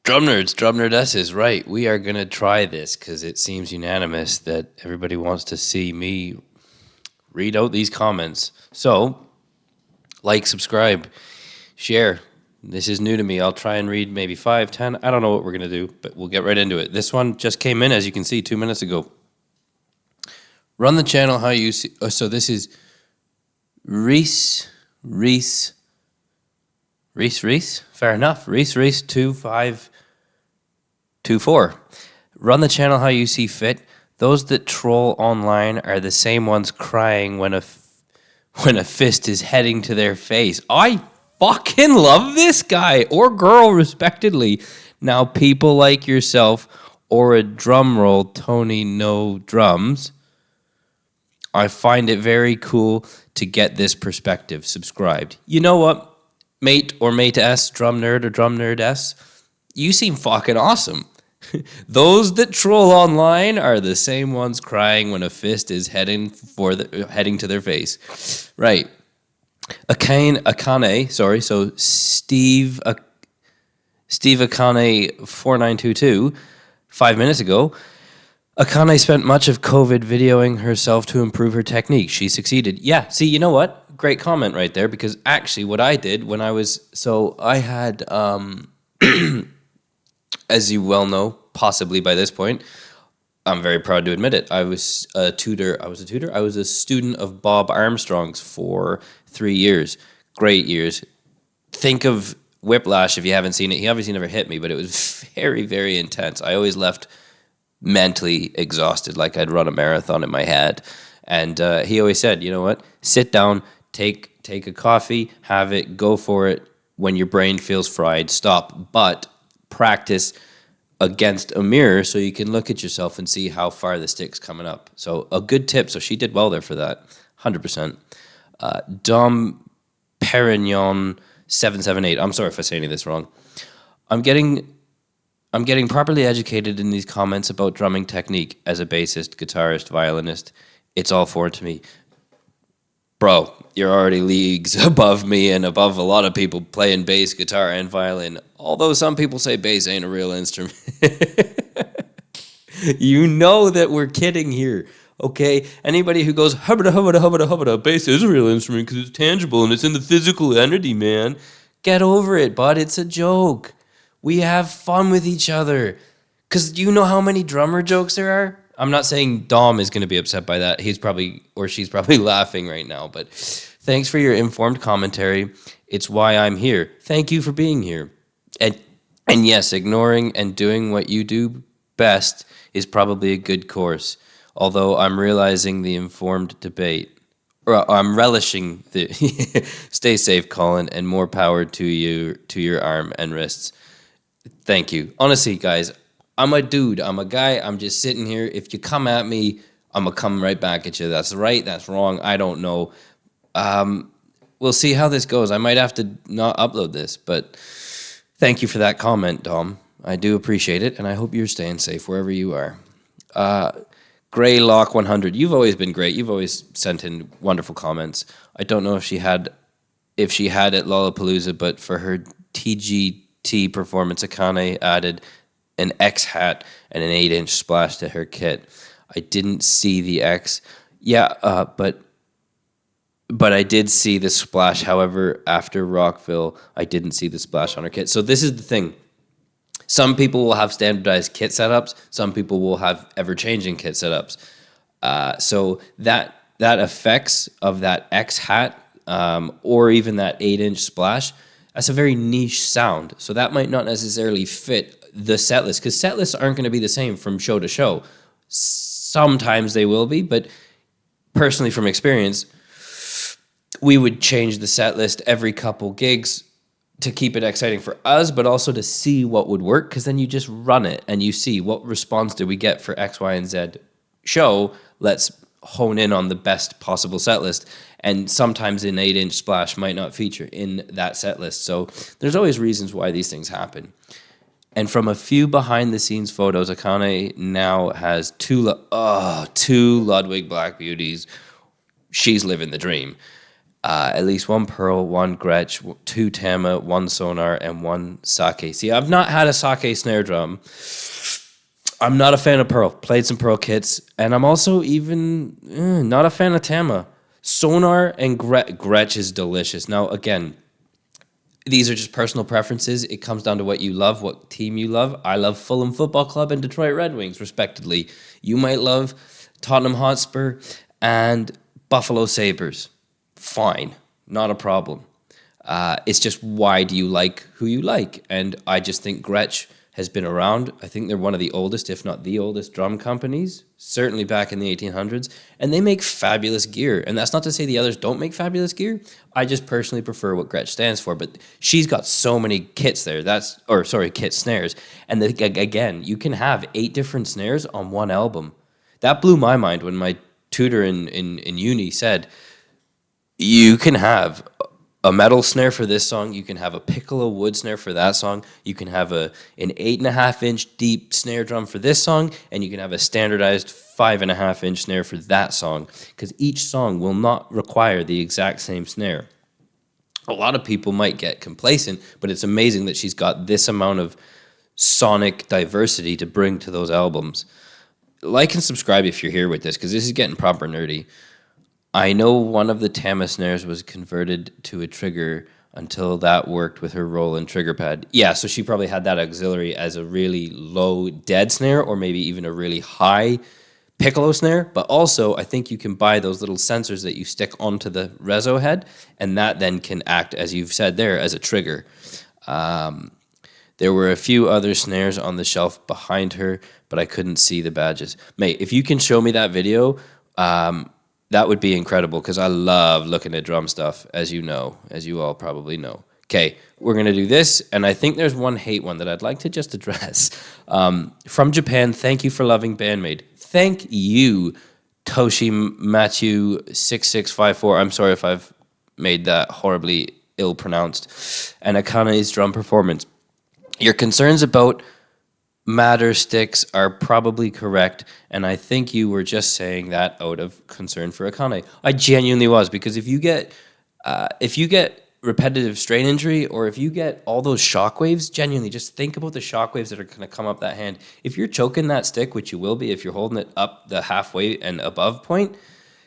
Drum Nerdess is right. We are going to try this because it seems unanimous that everybody wants to see me read out these comments. So, like, subscribe, share. This is new to me. I'll try and read maybe 5, 10. I don't know what we're going to do, but we'll get right into it. This one just came in, as you can see, 2 minutes ago. Run the channel how you see. Oh, so this is Reese. Fair enough. Reese 2524. Run the channel how you see fit. Those that troll online are the same ones crying when a fist is heading to their face. I fucking love this guy or girl, respectively. Now, people like yourself or a drum roll, Tony No Drums, I find it very cool to get this perspective. Subscribed. You know what, mate or mate S, drum nerd or drum nerd S, you seem fucking awesome. Those that troll online are the same ones crying when a fist is heading to their face. Right. Akane, sorry, so Steve Akane 4922, 5 minutes ago, Akane spent much of COVID videoing herself to improve her technique. She succeeded. Yeah, see, you know what? Great comment right there, because actually what I did when I was... So I had, as you well know, possibly by this point, I'm very proud to admit it, I was a tutor. I was a student of Bob Armstrong's for 3 years. Great years. Think of Whiplash if you haven't seen it. He obviously never hit me, but it was very, very intense. I always left mentally exhausted, like I'd run a marathon in my head. And he always said, you know what, sit down, take a coffee, have it, go for it. When your brain feels fried, stop, but practice against a mirror so you can look at yourself and see how far the stick's coming up. So a good tip. So she did well there for that, 100%. Dom Perignon 778. I'm sorry if I say any of this wrong. I'm getting properly educated in these comments about drumming technique as a bassist, guitarist, violinist. It's all foreign to me. Bro, you're already leagues above me and above a lot of people playing bass, guitar, and violin. Although some people say bass ain't a real instrument. You know that we're kidding here, okay? Anybody who goes, hubba hubba, bass is a real instrument because it's tangible and it's in the physical entity, man. Get over it, bud. It's a joke. We have fun with each other. Because do you know how many drummer jokes there are? I'm not saying Dom is going to be upset by that. He's probably, or she's probably laughing right now. But thanks for your informed commentary. It's why I'm here. Thank you for being here. And yes, ignoring and doing what you do best is probably a good course. Although I'm realizing the informed debate. Or I'm relishing the... Stay safe, Colin, and more power to your arm and wrists. Thank you. Honestly, guys, I'm a dude. I'm a guy. I'm just sitting here. If you come at me, I'm going to come right back at you. That's right. That's wrong. I don't know. We'll see how this goes. I might have to not upload this, but thank you for that comment, Dom. I do appreciate it, and I hope you're staying safe wherever you are. Greylock 100. You've always been great. You've always sent in wonderful comments. I don't know if she had at Lollapalooza, but for her TGT performance, Akane added an X hat and an 8-inch splash to her kit. I didn't see the X. Yeah, but I did see the splash. However, after Rockville, I didn't see the splash on her kit. So this is the thing. Some people will have standardized kit setups. Some people will have ever-changing kit setups. So that effects of that X hat or even that 8-inch splash, that's a very niche sound. So that might not necessarily fit the set list, because set lists aren't going to be the same from show to show. Sometimes they will be, but personally from experience, we would change the set list every couple gigs to keep it exciting for us, but also to see what would work, because then you just run it and you see what response did we get for X, Y, and Z show. Let's hone in on the best possible set list. And sometimes an 8-inch splash might not feature in that set list. So there's always reasons why these things happen. And from a few behind-the-scenes photos, Akane now has two Ludwig Black Beauties. She's living the dream. At least one Pearl, one Gretsch, two Tama, one Sonar, and one Sake. See, I've not had a Sake snare drum. I'm not a fan of Pearl. Played some Pearl kits, and I'm also even not a fan of Tama. Sonar and Gretsch is delicious. Now, again, these are just personal preferences. It comes down to what you love, what team you love. I love Fulham Football Club and Detroit Red Wings, respectively. You might love Tottenham Hotspur and Buffalo Sabres. Fine, not a problem. It's just, why do you like who you like? And I just think Gretsch has been around. I think they're one of the oldest, if not the oldest, drum companies, certainly back in the 1800s, and they make fabulous gear. And that's not to say the others don't make fabulous gear. I just personally prefer what Gretsch stands for, but she's got so many kits there. Kit snares. And again, you can have 8 different snares on one album. That blew my mind when my tutor in uni said, you can have a metal snare for this song, you can have a piccolo wood snare for that song, you can have an 8.5-inch deep snare drum for this song, and you can have a standardized 5.5-inch snare for that song, because each song will not require the exact same snare. A lot of people might get complacent, but it's amazing that she's got this amount of sonic diversity to bring to those albums. Like and subscribe if you're here with this, because this is getting proper nerdy. I know one of the Tama snares was converted to a trigger until that worked with her Roland trigger pad. Yeah, so she probably had that auxiliary as a really low dead snare, or maybe even a really high piccolo snare. But also, I think you can buy those little sensors that you stick onto the reso head, and that then can act, as you've said there, as a trigger. There were a few other snares on the shelf behind her, but I couldn't see the badges. Mate, if you can show me that video, that would be incredible, because I love looking at drum stuff, as you know, as you all probably know. Okay, we're going to do this, and I think there's one hate one that I'd like to just address. From Japan, thank you for loving Bandmade. Thank you, Toshi Matthew 6654. I'm sorry if I've made that horribly ill-pronounced. And Akane's drum performance. Your concerns about matter sticks are probably correct, and I think you were just saying that out of concern for Akane. I genuinely was, because if you get repetitive strain injury, or if you get all those shockwaves, genuinely just think about the shockwaves that are going to come up that hand. If you're choking that stick, which you will be if you're holding it up the halfway and above point,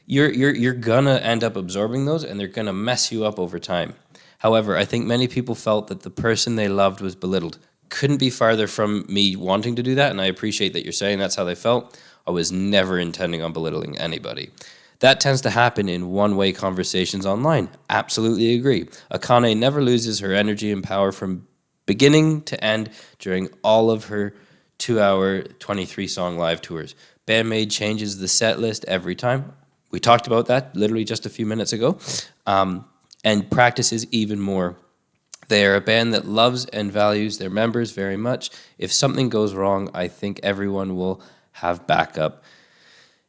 you're gonna end up absorbing those, and they're gonna mess you up over time. However, I think many people felt that the person they loved was belittled. Couldn't be farther from me wanting to do that, and I appreciate that you're saying that's how they felt. I was never intending on belittling anybody. That tends to happen in one-way conversations online. Absolutely agree. Akane never loses her energy and power from beginning to end during all of her 2-hour, 23-song live tours. Bandmade changes the set list every time. We talked about that literally just a few minutes ago. And practices even more. They are a band that loves and values their members very much. If something goes wrong, I think everyone will have backup.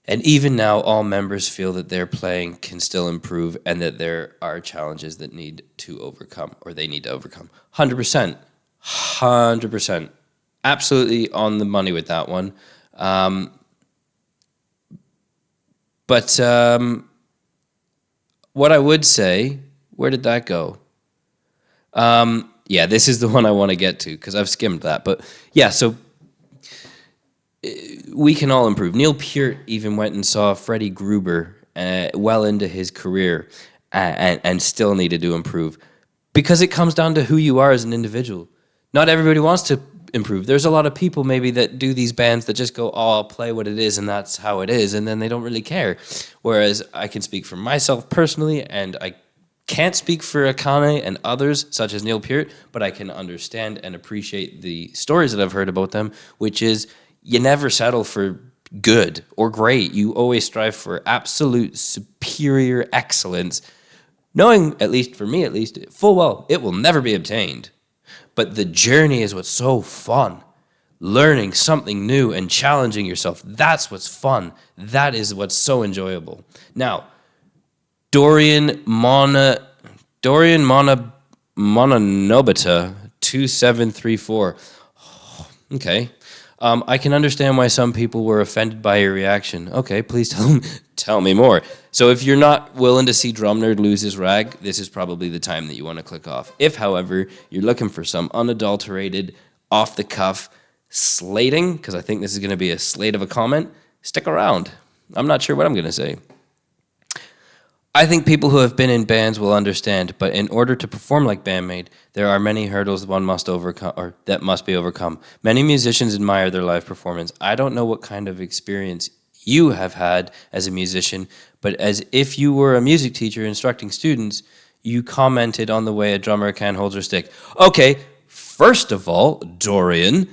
And even now, all members feel that their playing can still improve, and that there are challenges that need to overcome, or they need to overcome. 100%. 100%. Absolutely on the money with that one. But what I would say, where did that go? Yeah, this is the one I want to get to, because I've skimmed that. But yeah, so we can all improve. Neil Peart even went and saw Freddie Gruber well into his career, and still needed to improve, because it comes down to who you are as an individual. Not everybody wants to improve. There's a lot of people maybe that do these bands that just go, oh, I'll play what it is, and that's how it is, and then they don't really care. Whereas I can speak for myself personally, and I can't speak for Akane and others, such as Neil Peart, but I can understand and appreciate the stories that I've heard about them, which is you never settle for good or great. You always strive for absolute superior excellence, knowing, at least for me at least, full well, it will never be obtained. But the journey is what's so fun. Learning something new and challenging yourself, that's what's fun. That is what's so enjoyable. Now, Dorian Mononobita 2734. Okay. I can understand why some people were offended by your reaction. Okay, please Tell me more. So if you're not willing to see Drum Nerd lose his rag, this is probably the time that you want to click off. If, however, you're looking for some unadulterated, off-the-cuff slating, because I think this is going to be a slate of a comment, stick around. I'm not sure what I'm going to say. I think people who have been in bands will understand, but in order to perform like Bandmate, there are many hurdles one must overcome, or that must be overcome. Many musicians admire their live performance. I don't know what kind of experience you have had as a musician, but as if you were a music teacher instructing students, you commented on the way a drummer can hold her stick. Okay, first of all, Dorian,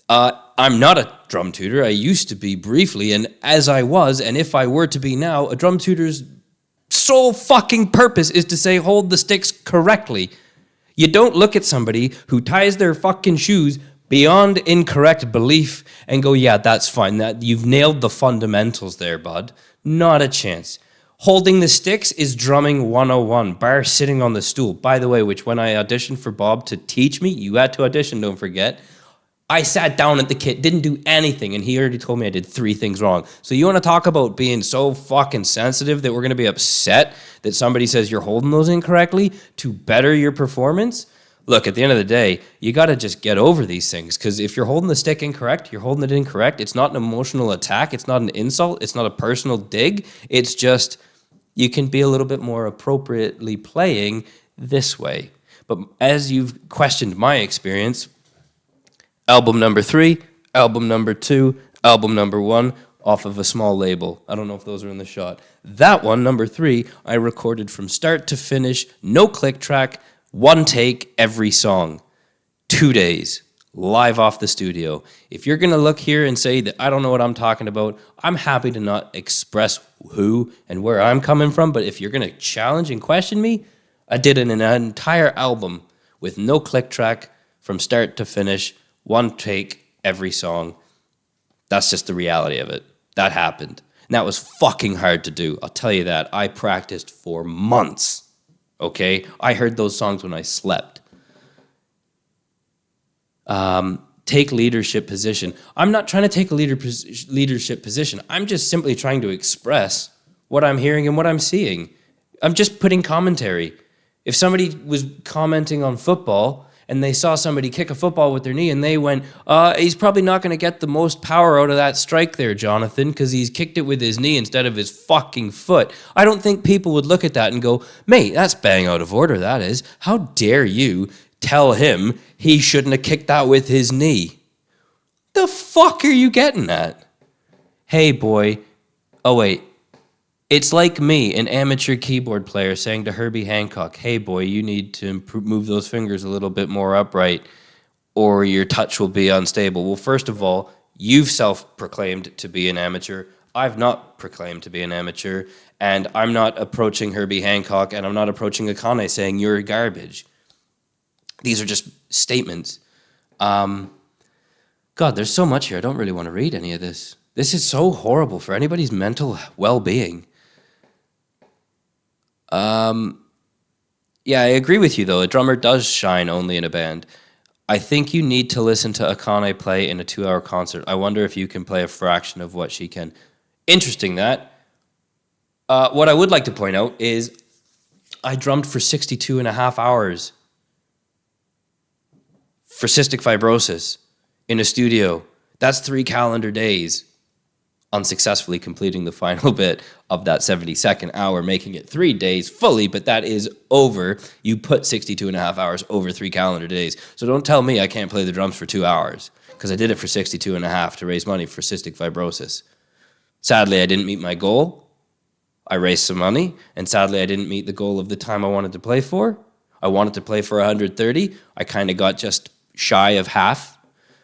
I'm not a drum tutor. I used to be briefly, and as I was, and if I were to be now, a drum tutor's sole fucking purpose is to say hold the sticks correctly. You don't look at somebody who ties their fucking shoes beyond incorrect belief and go, yeah, that's fine. That you've nailed the fundamentals there, bud. Not a chance. Holding the sticks is drumming 101, bar sitting on the stool. By the way, which when I auditioned for Bob to teach me, you had to audition, don't forget. I sat down at the kit, didn't do anything, and he already told me I did 3 things wrong. So you want to talk about being so fucking sensitive that we're going to be upset that somebody says you're holding those incorrectly to better your performance? Look, at the end of the day, you got to just get over these things, because if you're holding the stick incorrect, you're holding it incorrect. It's not an emotional attack. It's not an insult. It's not a personal dig. It's just you can be a little bit more appropriately playing this way. But as you've questioned my experience, album number 3, album number 2, album number 1, off of a small label. I don't know if those are in the shot. That one, number 3, I recorded from start to finish, no click track, 1 take every song. 2 days, live off the studio. If you're going to look here and say that I don't know what I'm talking about, I'm happy to not express who and where I'm coming from, but if you're going to challenge and question me, I did an entire album with no click track from start to finish, 1 take every song. That's just the reality of it. That happened. And that was fucking hard to do. I'll tell you that. I practiced for months. Okay? I heard those songs when I slept. Take leadership position. I'm not trying to take a leadership position. I'm just simply trying to express what I'm hearing and what I'm seeing. I'm just putting commentary. If somebody was commenting on football and they saw somebody kick a football with their knee and they went, he's probably not going to get the most power out of that strike there, Jonathan, because he's kicked it with his knee instead of his fucking foot. I don't think people would look at that and go, mate, that's bang out of order, that is. How dare you tell him he shouldn't have kicked that with his knee? The fuck are you getting at? Hey, boy. Oh, wait. It's like me, an amateur keyboard player, saying to Herbie Hancock, hey, boy, you need to move those fingers a little bit more upright or your touch will be unstable. Well, first of all, you've self-proclaimed to be an amateur. I've not proclaimed to be an amateur, and I'm not approaching Herbie Hancock, and I'm not approaching Akane saying you're garbage. These are just statements. God, there's so much here. I don't really want to read any of this. This is so horrible for anybody's mental well-being. Yeah, I agree with you, though. A drummer does shine only in a band. I think you need to listen to Akane play in a 2-hour concert. I wonder if you can play a fraction of what she can. Interesting, that. What I would like to point out is I drummed for 62 and a half hours for cystic fibrosis in a studio. That's 3 calendar days, unsuccessfully completing the final bit of that 72nd hour, making it 3 days fully, but that is over. You put 62 and a half hours over 3 calendar days. So don't tell me I can't play the drums for 2 hours, because I did it for 62 and a half to raise money for cystic fibrosis. Sadly, I didn't meet my goal. I raised some money, and sadly, I didn't meet the goal of the time I wanted to play for. I wanted to play for 130. I kind of got just shy of half.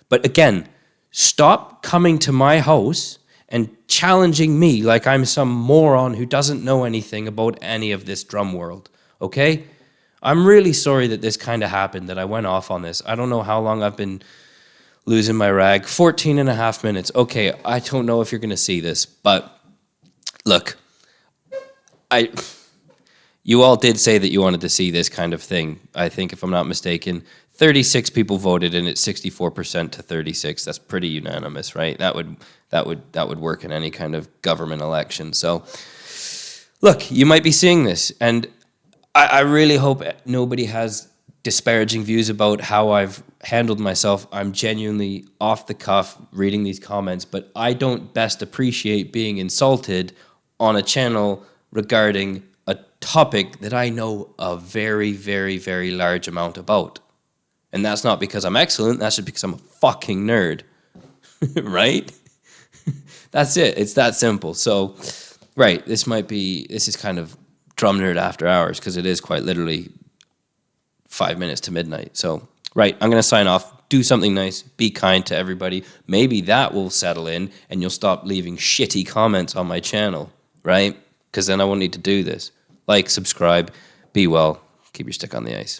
But again, stop coming to my house and challenging me like I'm some moron who doesn't know anything about any of this drum world, okay? I'm really sorry that this kind of happened, that I went off on this. I don't know how long I've been losing my rag. 14 and a half minutes. Okay, I don't know if you're going to see this, but look, you all did say that you wanted to see this kind of thing, I think, if I'm not mistaken. 36 people voted and it's 64% to 36. That's pretty unanimous, right? That would work in any kind of government election. So look, you might be seeing this, and I really hope nobody has disparaging views about how I've handled myself. I'm genuinely off the cuff reading these comments, but I don't best appreciate being insulted on a channel regarding a topic that I know a very, very, very large amount about. And that's not because I'm excellent, that's just because I'm a fucking nerd. Right? That's it. It's that simple. So, right, this is kind of drum nerd after hours, because it is quite literally 5 minutes to midnight. So, right, I'm going to sign off. Do something nice. Be kind to everybody. Maybe that will settle in and you'll stop leaving shitty comments on my channel, right? Because then I won't need to do this. Like, subscribe, be well, keep your stick on the ice.